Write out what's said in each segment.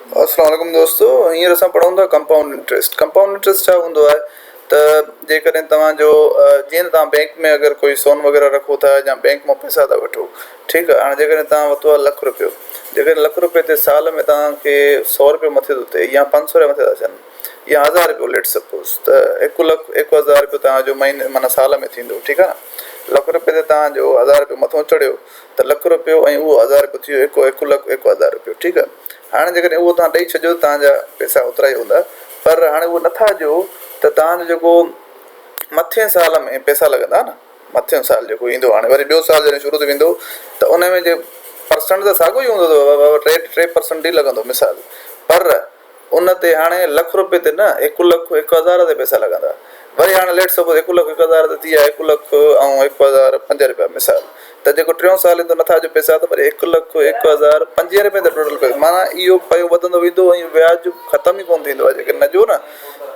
अस्सलाम वालेकुम दोस्तों, हींअर असां पढ़ूं था कंपाउंड इंटरेस्ट। कंपाउंड इंटरेस्ट छा हूंदो आहे त जेकॾहिं तव्हांजो जीअं तव्हां बैंक में अगरि कोई सोन वग़ैरह रखो था या बैंक मां पैसा था वठो, ठीकु आहे। हाणे जेकॾहिं तव्हां वरितो आहे लख रुपियो, जेकॾहिं लख रुपए ते साल में तव्हांखे 100 रुपयो मथे थो थिए या 500 रुपया मथे था थियनि या 1000 रुपयो लेट सपोज़, त 1,01,000 रुपयो तव्हांजो महीने माना साल में थींदो, ठीकु आहे न। लख रुपए ते तव्हांजो 1000 रुपयो मथां चढ़ियो त लख रुपयो ऐं उहो 1000 रुपयो थी वियो 1,01,000 रुपयो, ठीकु आहे। हाणे जेकॾहिं उहो तव्हां ॾेई छॾियो तव्हांजा पैसा ओतिरा ई हूंदा, पर हाणे उहो नथा ॾियो त तव्हांजो जेको मथे साल में पैसा लॻंदा न, मथे साल जेको ईंदो, हाणे वरी ॿियो साल जॾहिं शुरू थी वेंदो त उन में जे परसेंट त साॻियो ई हूंदो अथव, 3% ई लॻंदो मिसाल, पर उन ते हाणे लख रुपए ते न 1,01,000 ते पैसा लॻंदा। वरी हाणे लेट सपोज़ 1,01,000 ते थी विया 1,01,005 रुपया मिसाल, त जेको टियों साल ईंदो नथा ॾियो पैसा त वरी 1,01,005 रुपए ते टोटल पैसा, माना इहो पियो वधंदो वेंदो ऐं व्याज ख़तम ई कोन थींदो आहे। जेकॾहिं न ॾियो न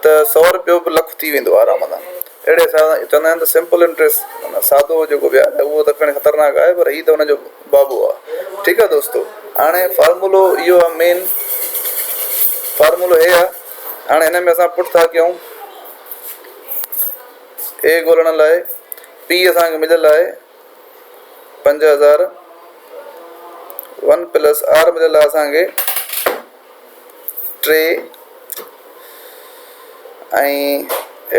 त 100 रुपयो बि लख थी वेंदो आराम सां। अहिड़े हिसाब सां चवंदा आहिनि त सिंपल इंट्रस्ट माना सादो जेको व्याज आहे उहो त खणी ख़तरनाक आहे, पर हीउ त हुनजो बाबू आहे। ठीकु आहे दोस्तो, हाणे फार्मूलो इहो आहे, मेन फार्मूलो हे आहे। हाणे हिन में असां पुट था कयूं ए ॻोल्हण लाइ, पी असांखे मिलियल आहे 5000, 1 प्लस आर मिलियल आहे असांखे 3 ऐं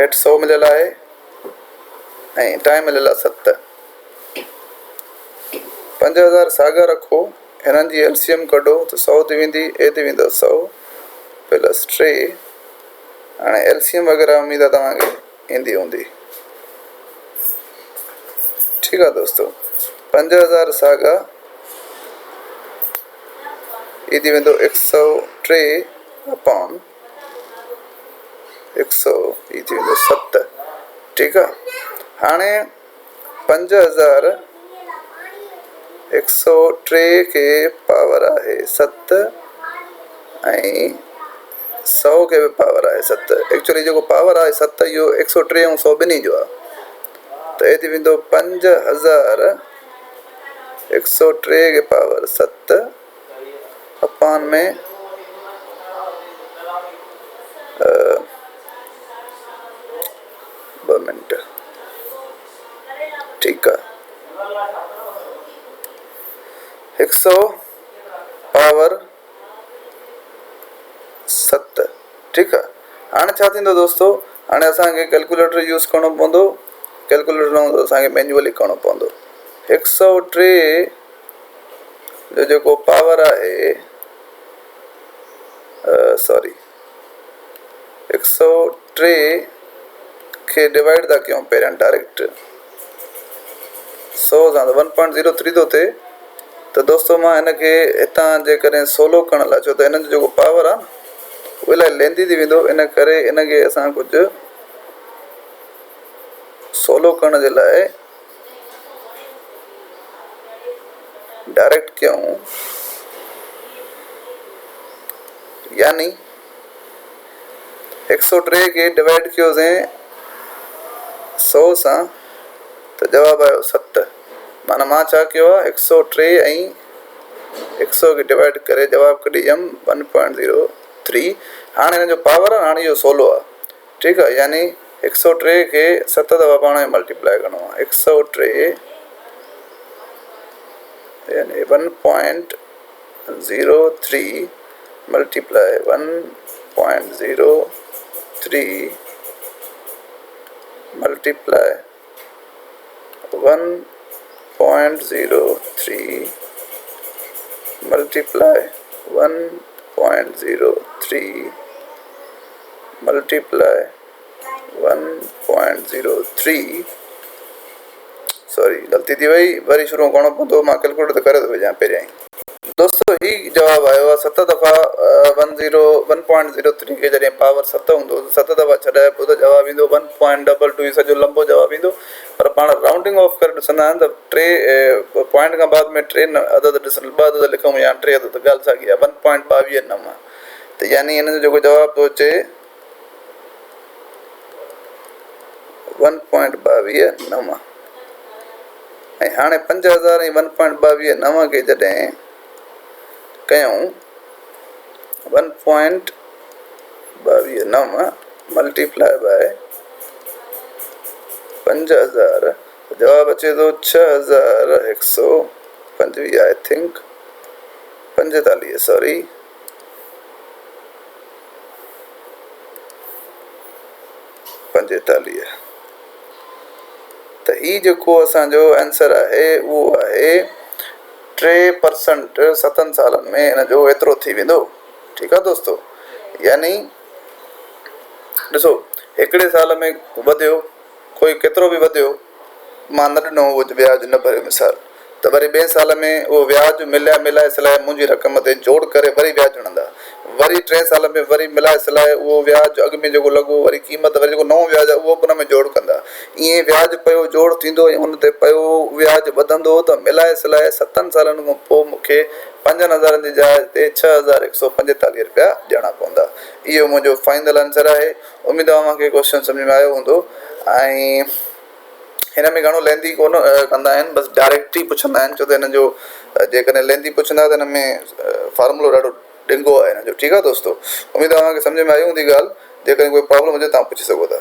800 मिलियल आहे ऐं टाइम मिलियल आहे 7। 5000 साॻा रखो, हिननि जी एलसीएम कढो त 100 थी वेंदी, ए थी वेंदो 100 प्लस 3। हाणे एलसीएम वग़ैरह उमेद आहे तव्हांखे ईंदी हूंदी, ठीकु आहे दोस्तो। 5000 साॻा ई थी वेंदो 103 अपॉन 100 ई थी वेंदो 7, ठीकु आहे। हाणे 5000 103 खे पावर आहे 7 ऐं 100 खे बि पावर आहे 7। एक्चुअली जेको पावर आहे 7 इहो 103 ऐं 100 ॿिन्ही जो आहे, त हे थी वेंदो 5000 103 खे पावर 7 अपान में 2 मिनट, ठीकु आहे। 100 पावर 7, ठीकु आहे। हाणे छा थींदो दोस्तो, हाणे असांखे कैलकुलेटर यूज़ करिणो पवंदो, कैलकुलेटर न हूंदो असांखे मैन्युअली करिणो पवंदो। 103 जो जेको पावर आहे, सॉरी 103 खे डिवाइड था कयूं पहिरियां डायरेक्ट 100 सां, त 1.03 थो थिए। त दोस्तो मां हिनखे हितां जेकॾहिं सोलो करण लाइ, छो त हिननि जो जेको पावर आहे न उहो इलाही लेंदी थी वेंदो, इन करे हिनखे असां कुझु सोलो करण जे लाइ डायरेक्ट कयूं, यानी 103 खे डिवाइड कयोसीं 100 सां त जवाबु आयो 7। माना मां छा कयो आहे, 103 ऐं 100 खे डिवाइड करे जवाबु कढी वियुमि 1.03। हाणे हिन जो पावर आहे, हाणे इहो सोलो आहे, ठीकु आहे। यानी 103 खे 7 दफ़ा पाण में मल्टीप्लाई करिणो आहे। 103 यानी 1.03 multiply 1.03 multiply 1.03 multiply 1.03 multiply 1.03, sorry ग़लती थी वई, वरी शुरू करिणो पवंदो, मां कैलकुलेटर करे थो विझां पहिरियां ई। दोस्तो ही जवाबु आयो आहे 7 दफ़ा 1.03 खे जॾहिं पावर 7 हूंदो, 7 दफ़ा छॾाए पोइ त जवाबु ईंदो 1.22, सॼो लंबो जवाबु ईंदो। पर पाण राउंडिंग ऑफ करे ॾिसंदा आहिनि त 3 पॉइंट खां बाद में 3 अदद ॾिसण, 2 अदद लिखूं या 3 अदद, ॻाल्हि साॻी आहे 1.22, त यानी हिन जो जेको जवाबु थो अचे 1.22। ऐं हाणे 5000 ऐं 1.22 खे जॾहिं कयूं 1.22 मल्टीप्लाई बाय 5000, जवाब अचे थो 6125 आई थिंक 45 सॉरी 45। त ई जेको असांजो आंसर आहे उहो आहे 3% 7 सालनि में हिन जो एतिरो थी वेंदो। ठीकु आहे दोस्तो, यानी ॾिसो हिकिड़े साल में वधियो कोई केतिरो बि वधियो, मां न ॾिनो उहो व्याज न भरियो मिसाल, त वरी ॿिए साल में उहो व्याज मिलाए सिलाए मुंहिंजी रक़म ते जोड़ करे वरी व्याज हणंदा, वरी 3 साल में वरी मिलाए सिलाए उहो व्याज अॻु में जेको लॻो वरी क़ीमत वरी जेको नओं व्याज आहे उहो बि उन में जोड़ कंदा, ईअं व्याज पियो जोड़ थींदो ऐं उन ते पियो व्याज वधंदो, त मिलाए सिलाए 7 सालनि खां पोइ मूंखे 5000 जी जाइ ते 6145 रुपया ॾियणा पवंदा। इहो मुंहिंजो फाइनल आंसर आहे। उमेदु आहे तव्हांखे क्वेश्चन सम्झ में आयो हूंदो। ऐं हिन में घणो लेंदी कोन कंदा आहिनि, बसि डायरेक्ट ई पुछंदा आहिनि, छो त हिन जो जेकॾहिं लेंदी पुछंदा त हिन में फार्मूलो ॾाढो ॾिघो आहे हिन जो। ठीकु आहे दोस्तो, उमेदु आहे तव्हांखे सम्झ में आई हूंदी ॻाल्हि, जेकॾहिं कोई प्रॉब्लम हुजे तव्हां पुछी सघो था।